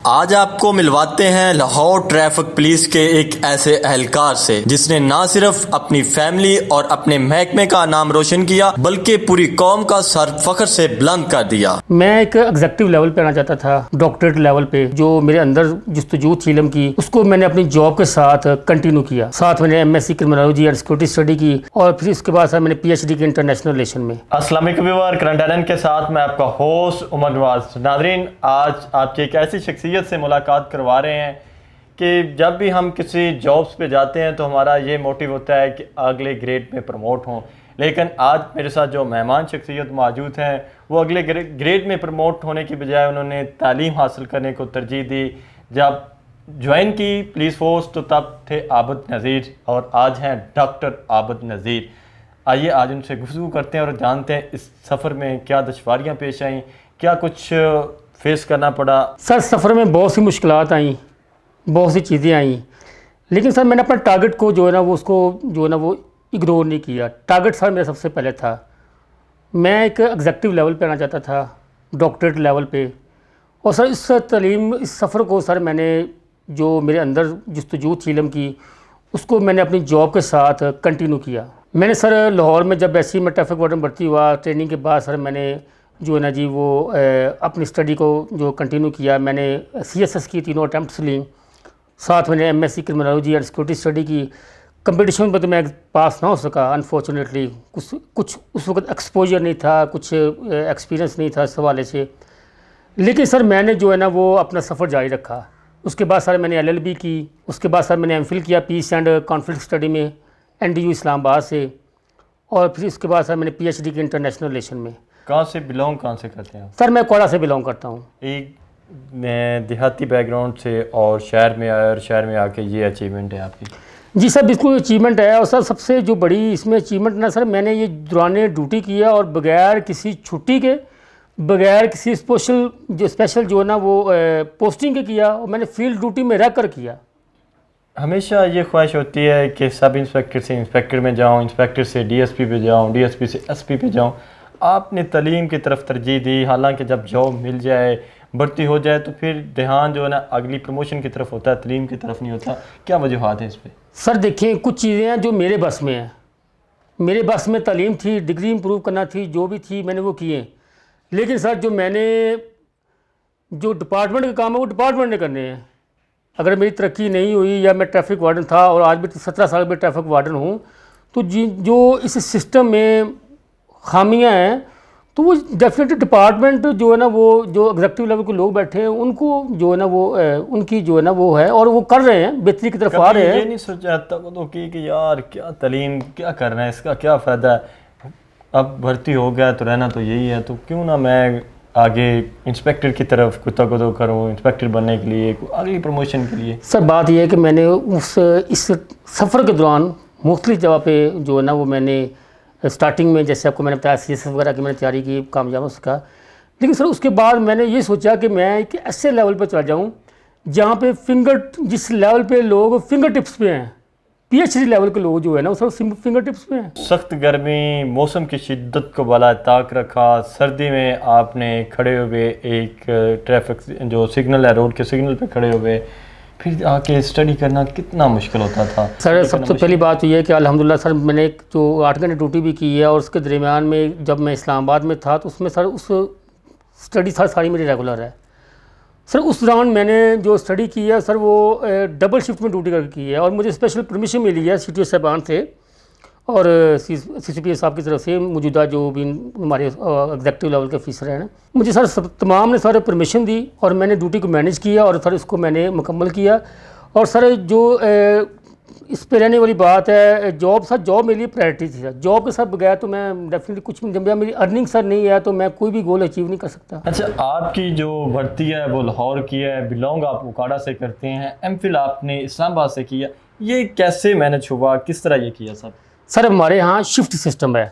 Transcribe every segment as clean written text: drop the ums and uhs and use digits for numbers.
आज आपको मिलवाते हैं लाहौर ट्रैफिक पुलिस के एक ऐसे एहलकार से जिसने न सिर्फ अपनी फैमिली और अपने महकमे का नाम रोशन किया बल्कि पूरी कौम का सर फख्र से बुलंद कर दिया। मैं एक एग्जेक्टिव लेवल पे आना चाहता था, डॉक्टरेट लेवल पे। जो मेरे अंदर जस्तजू थी इल्म की, उसको मैंने अपनी जॉब के साथ कंटिन्यू किया। साथ मैंने MSc criminology and security study की और फिर इसके बाद मैंने PhD की इंटरनेशनल रिलेशन में। अस्सलाम वालेकुम व्यूअर, करंट अफेयर्स के साथ मैं आपका होस्ट उमर नवाज। नाज़रीन, आज आपकी एक ऐसी शख्सियत से मुलाकात करवा रहे हैं कि जब भी हम किसी जॉब्स पे जाते हैं तो हमारा ये मोटिव होता है कि अगले ग्रेड में प्रमोट हों। लेकिन आज मेरे साथ जो मेहमान शख्सियत मौजूद हैं वो अगले ग्रेड में प्रमोट होने की बजाय उन्होंने तालीम हासिल करने को तरजीह दी। जब ज्वाइन की पुलिस फोर्स तो तब थे आबिद नज़ीर और आज हैं डॉक्टर आबिद नज़ीर। आइए आज उनसे गुफ्तगू करते हैं और जानते हैं इस सफ़र में क्या दुश्वारियाँ पेश आईं, क्या कुछ फेस करना पड़ा। सर, सफ़र में बहुत सी मुश्किलात आई, बहुत सी चीज़ें आई, लेकिन सर मैंने अपना टारगेट को जो है ना वो उसको जो है ना वो इग्नोर नहीं किया। टारगेट सर मेरा सबसे पहले था, मैं एक एग्जेक्टिव लेवल पे आना चाहता था, डॉक्टरेट लेवल पे। और सर इस तालीम, इस सफ़र को सर मैंने जो मेरे अंदर जस्तजू थी इल्म की, उसको मैंने अपनी जॉब के साथ कंटिन्यू किया। मैंने सर लाहौर में जब ऐसे ही मैं ट्रैफिक वार्डन भर्ती हुआ, ट्रेनिंग के बाद सर मैंने जो है ना जी वो अपनी स्टडी को जो कंटिन्यू किया। मैंने CSS की तीनों अटैम्प्ट्स ली, साथ मैंने MSc criminology and security study की। कंपटीशन में तो मैं पास ना हो सका अनफॉर्चुनेटली, कुछ उस वक्त एक्सपोजर नहीं था, कुछ एक्सपीरियंस नहीं था इस हवाले से। लेकिन सर मैंने जो है ना वो अपना सफ़र जारी रखा। उसके बाद सर मैंने LLB की, उसके बाद सर मैंने MPhil किया पीस एंड कॉन्फ्लिक्ट स्टडी में NDU इस्लामाबाद से, और फिर उसके बाद सर मैंने PhD की इंटरनेशनल रिलेशन में। कहाँ से करते हैं सर? मैं कोड़ा से बिलोंग करता हूँ। एक देहाती बैकग्राउंड से और शहर में आया और शहर में आके ये अचीवमेंट है आपकी? जी सर, बिल्कुल अचीवमेंट है। और सर सबसे जो बड़ी इसमें अचीवमेंट ना सर, मैंने ये दौरान ड्यूटी किया और बगैर किसी छुट्टी के, बगैर किसी स्पेशल जो है ना वो पोस्टिंग के किया, और मैंने फील्ड ड्यूटी में रह कर किया। हमेशा ये ख्वाहिश होती है कि सब इंस्पेक्टर से इंस्पेक्टर में जाऊँ, इंस्पेक्टर से DSP पे जाऊँ, DSP से SP पे जाऊँ। आपने तालीम की तरफ तरजीह दी, हालांकि जब जॉब मिल जाए, भर्ती हो जाए तो फिर ध्यान जो है ना अगली प्रमोशन की तरफ होता है, तालीम की तरफ नहीं होता। क्या वजूहात है इस पर? सर देखिए, कुछ चीज़ें हैं जो मेरे बस में हैं। मेरे बस में तालीम थी, डिग्री इम्प्रूव करना थी, जो भी थी मैंने वो किए। लेकिन सर जो डिपार्टमेंट के काम है वो डिपार्टमेंट ने करने हैं। अगर मेरी तरक्की नहीं हुई, या मैं ट्रैफिक वार्डन था और आज भी 17 साल में ट्रैफिक वार्डन हूँ, तो जो इस सिस्टम में खामियां हैं तो वो डेफिनेटली डिपार्टमेंट जो है ना वो जो एग्जेक्टिव लेवल के लोग बैठे हैं उनको जो है ना वो उनकी जो है ना वो है, और वो कर रहे हैं, बेहतरी की तरफ आ रहे हैं। ये नहीं सोचा तब तो कि यार क्या तालीम क्या करना है, इसका क्या फ़ायदा है, अब भर्ती हो गया तो रहना तो यही है, तो क्यों ना मैं आगे इंस्पेक्टर की तरफ कुत्ता करूँ, इंस्पेक्टर बनने के लिए, अगली प्रमोशन के लिए। सर बात यह है कि मैंने इस सफ़र के दौरान मुख्तलिफ जगह पे जो है ना वो मैंने स्टार्टिंग में, जैसे आपको मैंने बताया, CSS वगैरह की मैंने तैयारी की, कामयाब हो सका। लेकिन सर उसके बाद मैंने ये सोचा कि मैं एक ऐसे लेवल पे चला जाऊँ जहाँ पे जिस लेवल पे लोग फिंगर टिप्स पे हैं, PhD लेवल के लोग जो है ना वो सब फिंगर टिप्स पे हैं। सख्त गर्मी, मौसम की शिद्दत को बाला ताक रखा। सर्दी में आपने खड़े हुए एक ट्रैफिक जो सिग्नल है, रोड के सिग्नल पे खड़े हुए, फिर आके स्टडी करना कितना मुश्किल होता था? सर सबसे पहली बात तो ये है कि अल्हम्दुलिल्लाह सर मैंने एक जो 8 घंटे ड्यूटी भी की है, और उसके दरमियान में जब मैं इस्लामाबाद में था तो उसमें सर उस स्टडी सारी मेरी रेगुलर है। सर उस दौरान मैंने जो स्टडी की है सर वो डबल शिफ्ट में ड्यूटी करके की है, और मुझे स्पेशल परमिशन मिली है CTO साहबान से और CCPA साहब की तरफ से, मौजूदा जो भी हमारे एग्जेक्टिव लेवल के ऑफिसर हैं, मुझे सर तमाम ने सारे परमिशन दी और मैंने ड्यूटी को मैनेज किया और सर इसको मैंने मुकम्मल किया। और सर जो इस पे रहने वाली बात है, जॉब मेरे लिए प्रायोरिटी थी सर। जॉब के साथ बगैर तो मैं डेफिनेटली कुछ भी, जब मेरी अर्निंग सर नहीं है तो मैं कोई भी गोल अचीव नहीं कर सकता। अच्छा, आपकी जो भर्ती है वो लाहौर की है, बिलोंग आप उकाड़ा से करते हैं, MPhil आपने इस्लामाबाद से किया, ये कैसे मैनेज हुआ, किस तरह ये किया सब? सर हमारे यहाँ शिफ्ट सिस्टम है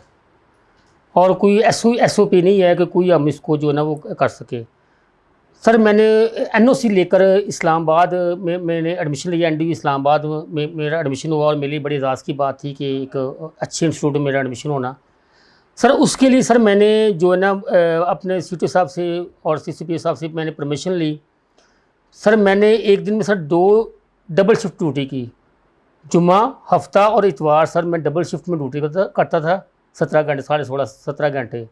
और कोई SOP नहीं है कि कोई हम इसको जो है ना वो कर सके। सर मैंने NOC लेकर इस्लामाबाद में मैंने एडमिशन लिया, NDU इस्लामाबाद में मेरा एडमिशन हुआ, और मेरे लिए बड़ी एजाज़ की बात थी कि एक अच्छे इंस्टीट्यूट में मेरा एडमिशन होना। सर उसके लिए सर मैंने जो है ना अपने CTO साहब से और CCPA साहब से मैंने परमिशन ली सर मैंने एक दिन में सर 2 डबल शिफ्ट ड्यूटी की। जुम्मा, हफ्ता और इतवार सर मैं डबल शिफ्ट में ड्यूटी करता था। 17 घंटे, 16.5 17 घंटे,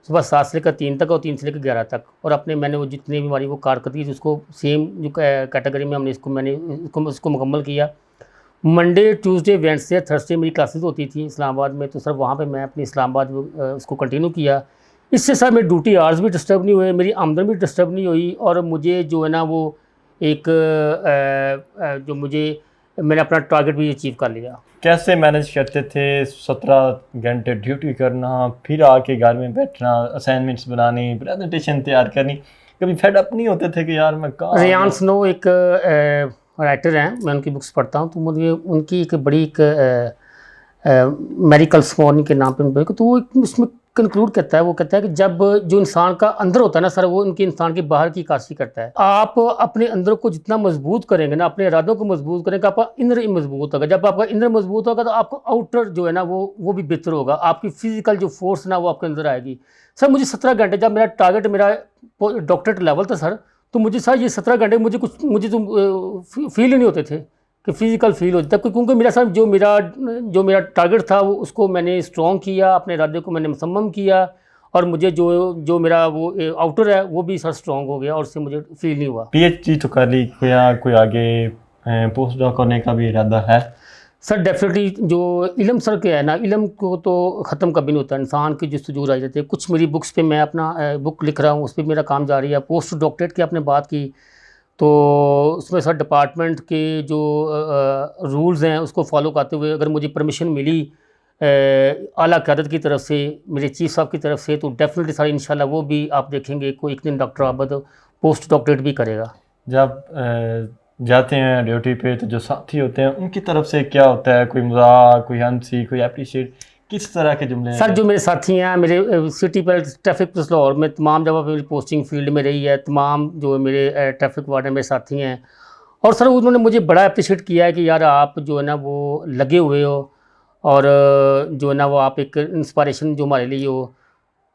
सुबह 7 से लेकर 3 तक और 3 से लेकर 11 तक। और अपने मैंने वो जितनी भी हमारी वो कारकर्दगी थी उसको सेम जो कैटेगरी में हमने इसको मुकम्मल किया। मंडे, ट्यूसडे, वेडनेसडे, थर्सडे मेरी क्लासेस होती थी इस्लामाबाद में, तो सर वहाँ पे मैं अपनी इस्लामाबाद उसको कंटिन्यू किया। इससे सर मेरी ड्यूटी आवर्स भी डिस्टर्ब नहीं हुए, मेरी आमदन भी डिस्टर्ब नहीं हुई, और मुझे जो है ना वो एक जो मुझे मैंने अपना टारगेट भी अचीव कर लिया। कैसे मैनेज करते थे 17 घंटे ड्यूटी करना, फिर आके घर में बैठना, असाइनमेंट्स बनानी, प्रेजेंटेशन तैयार करनी? कभी फेड अप नहीं होते थे कि यार मैं कहाँ रेयान स्नो एक राइटर हैं, मैं उनकी बुक्स पढ़ता हूँ, तो मुझे उनकी एक बड़ी एक मेरिकल स्मॉर्निंग के नाम पे तो वो उसमें कंक्लूड करता है, वो कहता है कि जब जो इंसान का अंदर होता है ना सर, वो उनके इंसान के बाहर की काशी करता है। आप अपने अंदर को जितना मजबूत करेंगे ना, अपने इरादों को मजबूत करेंगे, आपका इंद्र मजबूत होगा। जब आपका इंद्र मजबूत होगा तो आपको आउटर जो है ना वो भी बेहतर होगा, आपकी फिजिकल जो फोर्स ना वो आपके अंदर आएगी। सर मुझे 17 घंटे, जब मेरा टारगेट मेरा डॉक्टरेट लेवल था सर, तो मुझे सर ये 17 घंटे मुझे तो फील ही नहीं होते थे कि फिज़िकल फील होता था, क्योंकि मेरा सर जो मेरा टारगेट था वो उसको मैंने स्ट्रॉन्ग किया, अपने इरादे को मैंने मुसम्मम किया, और मुझे जो मेरा वो आउटर है वो भी सर स्ट्रॉन्ग हो गया, और उससे मुझे फील नहीं हुआ। पीएचडी तो कर ली, कोई आगे पोस्ट डॉक करने का भी इरादा है? सर डेफिनेटली जो इल्म सर के है ना, इल्म को तो ख़त्म कभी नहीं होता, इंसान की जस्तजू रह जाती है। कुछ मेरी बुक्स पे मैं अपना बुक लिख रहा हूँ, उस पर मेरा काम जारी है। पोस्ट डॉक्टरेट की आपने बात की, तो उसमें सर डिपार्टमेंट के जो रूल्स हैं उसको फॉलो करते हुए अगर मुझे परमिशन मिली आला क़यादत की तरफ से, मेरे चीफ साहब की तरफ से, तो डेफिनेटली सर इंशाल्लाह वो भी आप देखेंगे कोई एक दिन डॉक्टर आबद पोस्ट डॉक्टरेट भी करेगा। जब जाते हैं ड्यूटी पे तो जो साथी होते हैं उनकी तरफ से क्या होता है? कोई मजाक, कोई हंसी, कोई अप्रिशिएट, किस तरह के जुमले हैं? सर जो मेरे साथी हैं, मेरे सिटी पर ट्रैफिक पुलिस लाहौर में तमाम जगह पर मेरी पोस्टिंग फील्ड में रही है, तमाम जो मेरे ट्रैफिक वार्डन मेरे साथी हैं, और सर उन्होंने मुझे बड़ा अप्रिशिएट किया है कि यार आप जो है ना वो लगे हुए हो, और जो है ना वो आप एक इंस्पायरेशन जो हमारे लिए हो।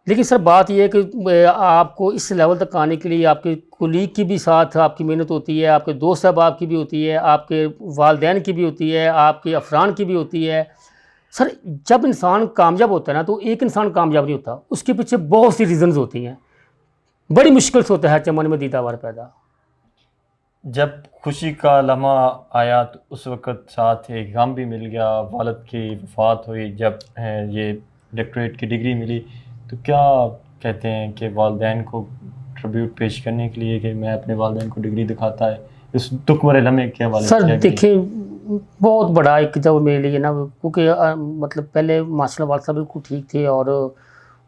लेकिन सर बात ये है कि आपको इस लेवल तक आने के लिए आपके कुलीग की भी साथ आपकी मेहनत होती है, आपके दोस्त अहबाब की भी होती है, आपके वालदैन की भी होती है, आपके अफरान की भी होती है। सर जब इंसान कामयाब होता है ना, तो एक इंसान कामयाब नहीं होता, उसके पीछे बहुत सी रीज़न्स होती हैं, बड़ी मुश्किल से होता है चमन में दीदावर पैदा। जब खुशी का लम्हा आया तो उस वक़्त साथ एक गम भी मिल गया, वालिद की वफ़ात हुई। जब ये डॉक्टरेट की डिग्री मिली तो क्या कहते हैं कि वालिदैन को ट्रिब्यूट पेश करने के लिए कि मैं अपने वालिदैन को डिग्री दिखाता है, इस दुख भरे लम्हे के हवाले से सर क्या देखिए बहुत बड़ा एक जब मेरे लिए ना, क्योंकि मतलब पहले माशाल्लाह वालिद साहब बिल्कुल ठीक थे, और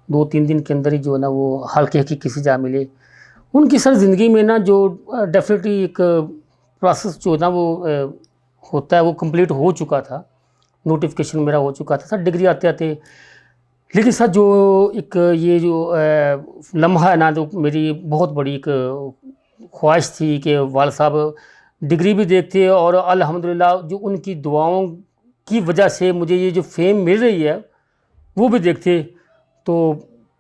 2-3 दिन के अंदर ही जो है ना वो हल्के हकीकी से जा मिले। उनकी सर ज़िंदगी में ना जो डेफिनेटली एक प्रोसेस जो है ना वो होता है, वो कंप्लीट हो चुका था, नोटिफिकेशन मेरा हो चुका था सर डिग्री आते आते। लेकिन सर जो एक ये जो लम्हा है ना, जो मेरी बहुत बड़ी एक ख्वाहिश थी कि वालिद साहब डिग्री भी देखते, और अल्हम्दुलिल्लाह जो उनकी दुआओं की वजह से मुझे ये जो फेम मिल रही है वो भी देखते, तो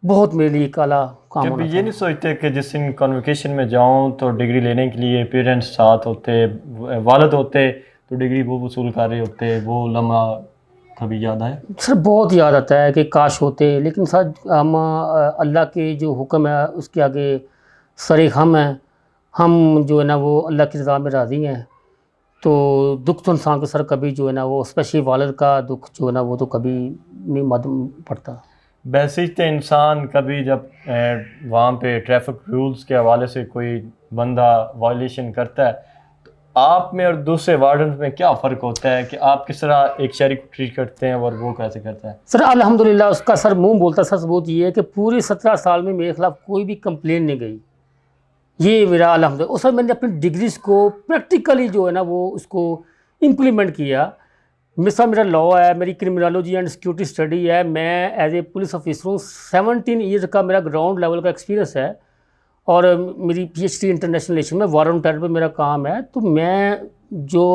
बहुत मेरे लिए काला काम कभी होना ये था। नहीं सोचते कि जिस दिन कन्वोकेशन में जाऊं तो डिग्री लेने के लिए पेरेंट्स साथ होते, वालिद होते, तो डिग्री वो वसूल कर रहे होते, वो लम्हा कभी याद आया? सर बहुत याद आता है कि काश होते, लेकिन सर हम अल्लाह के जो हुक्म है उसके आगे सरे हम हैं, हम जो है ना वो अल्लाह की रज़ा में राज़ी हैं। तो दुख तो इंसान को सर कभी जो है ना वो स्पेशली वालिद का दुख जो है ना वो तो कभी नहीं मालूम पड़ता। वैसे तो इंसान कभी जब वहाँ पे ट्रैफिक रूल्स के हवाले से कोई बंदा वायलेशन करता है, तो आप में और दूसरे वार्डन में क्या फ़र्क होता है कि आप किस तरह एक शहरी को ट्रीट करते हैं और वो कैसे करता है? सर अल्हम्दुलिल्लाह उसका सर मुंह बोलता, सर सबूत ये है कि पूरे 17 साल में मेरे खिलाफ कोई भी कंप्लेन नहीं गई। ये मेरा अल्हम्दुलिल्लाह, और सर मैंने अपनी डिग्रीज़ को प्रैक्टिकली जो है ना वो उसको इम्प्लीमेंट किया। मेरा लॉ है, मेरी क्रिमिनोलॉजी एंड सिक्योरिटी स्टडी है, मैं एज ए पुलिस ऑफिसर हूँ, 17 ईयर्स का मेरा ग्राउंड लेवल का एक्सपीरियंस है, और मेरी पीएचडी इंटरनेशनल रिलेशन में वार ऑन टेरर पे मेरा काम है। तो मैं जो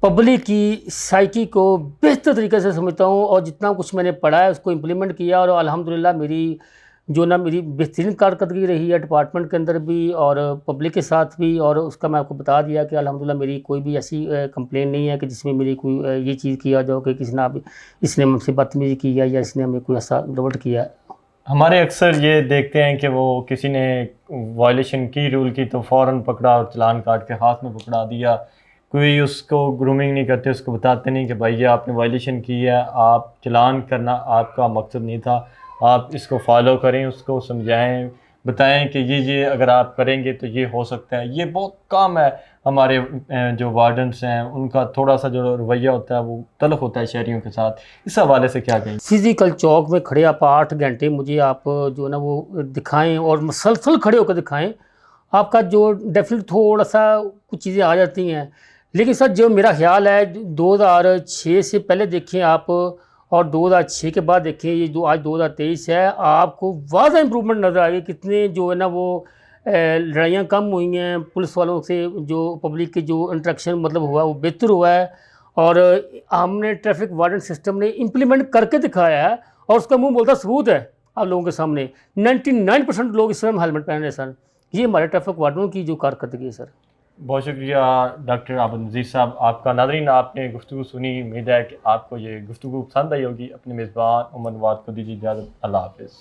पब्लिक की साइकी को बेहतर तरीके से समझता हूँ, और जितना कुछ मैंने पढ़ा है उसको इम्प्लीमेंट किया, और अल्हम्दुलिल्लाह मेरी जो ना मेरी बेहतरीन कारकर्दगी रही है डिपार्टमेंट के अंदर भी और पब्लिक के साथ भी। और उसका मैं आपको बता दिया कि अल्हम्दुलिल्लाह मेरी कोई भी ऐसी कंप्लेन नहीं है कि जिसमें मेरी कोई ये चीज़ किया जाओ कि किसी ने इसने मुझसे बदतमीज़ी की है या इसने हमें कोई ऐसा गड़बड़ किया। हमारे अक्सर ये देखते हैं कि वो किसी ने वायलेशन की रूल की तो फ़ौरन पकड़ा और चालान काट के हाथ में पकड़ा दिया। कोई उसको ग्रूमिंग नहीं करते, उसको बताते नहीं कि भाई ये आपने वायलेशन की है, आप चालान करना आपका मकसद नहीं था, आप इसको फॉलो करें, उसको समझाएं, बताएं कि ये अगर आप करेंगे तो ये हो सकता है। ये बहुत कम है हमारे जो वार्डन्स हैं उनका थोड़ा सा जो रवैया होता है वो तल्ख होता है शहरियों के साथ। इस हवाले से क्या कहेंगे? फिज़िकल चौक में खड़े आप 8 घंटे मुझे आप जो है ना वो दिखाएं और मुसलसल खड़े होकर दिखाएं, आपका जो डेफिनेट थोड़ा सा कुछ चीज़ें आ जाती हैं। लेकिन सर जो मेरा ख्याल है 2006 से पहले देखें आप और 2006 के बाद देखें, ये जो आज 2023 है, आपको वाज़ह इम्प्रूवमेंट नज़र आएगी। कितने जो है ना वो लड़ाइयाँ कम हुई हैं, पुलिस वालों से जो पब्लिक के जो इंटरेक्शन मतलब हुआ वो बेहतर हुआ है। और हमने ट्रैफिक वार्डन सिस्टम ने इम्प्लीमेंट करके दिखाया है और उसका मुंह बोलता सबूत है आप लोगों के सामने। 99% लोग इस समय हेलमेट पहन रहे हैं सर। ये हमारे ट्रैफिक वार्डनों की जो कारकर्दगी है सर। बहुत शुक्रिया डॉक्टर आबिद नज़ीर साहब आपका। नाज़रीन, आपने गुफ्तगू सुनी, उम्मीद है कि आपको ये गुफ्तगू पसंद आई होगी। अपने मेज़बान उमर नवाज़ को दीजिए इजाज़त। अल्लाह हाफ़िज़।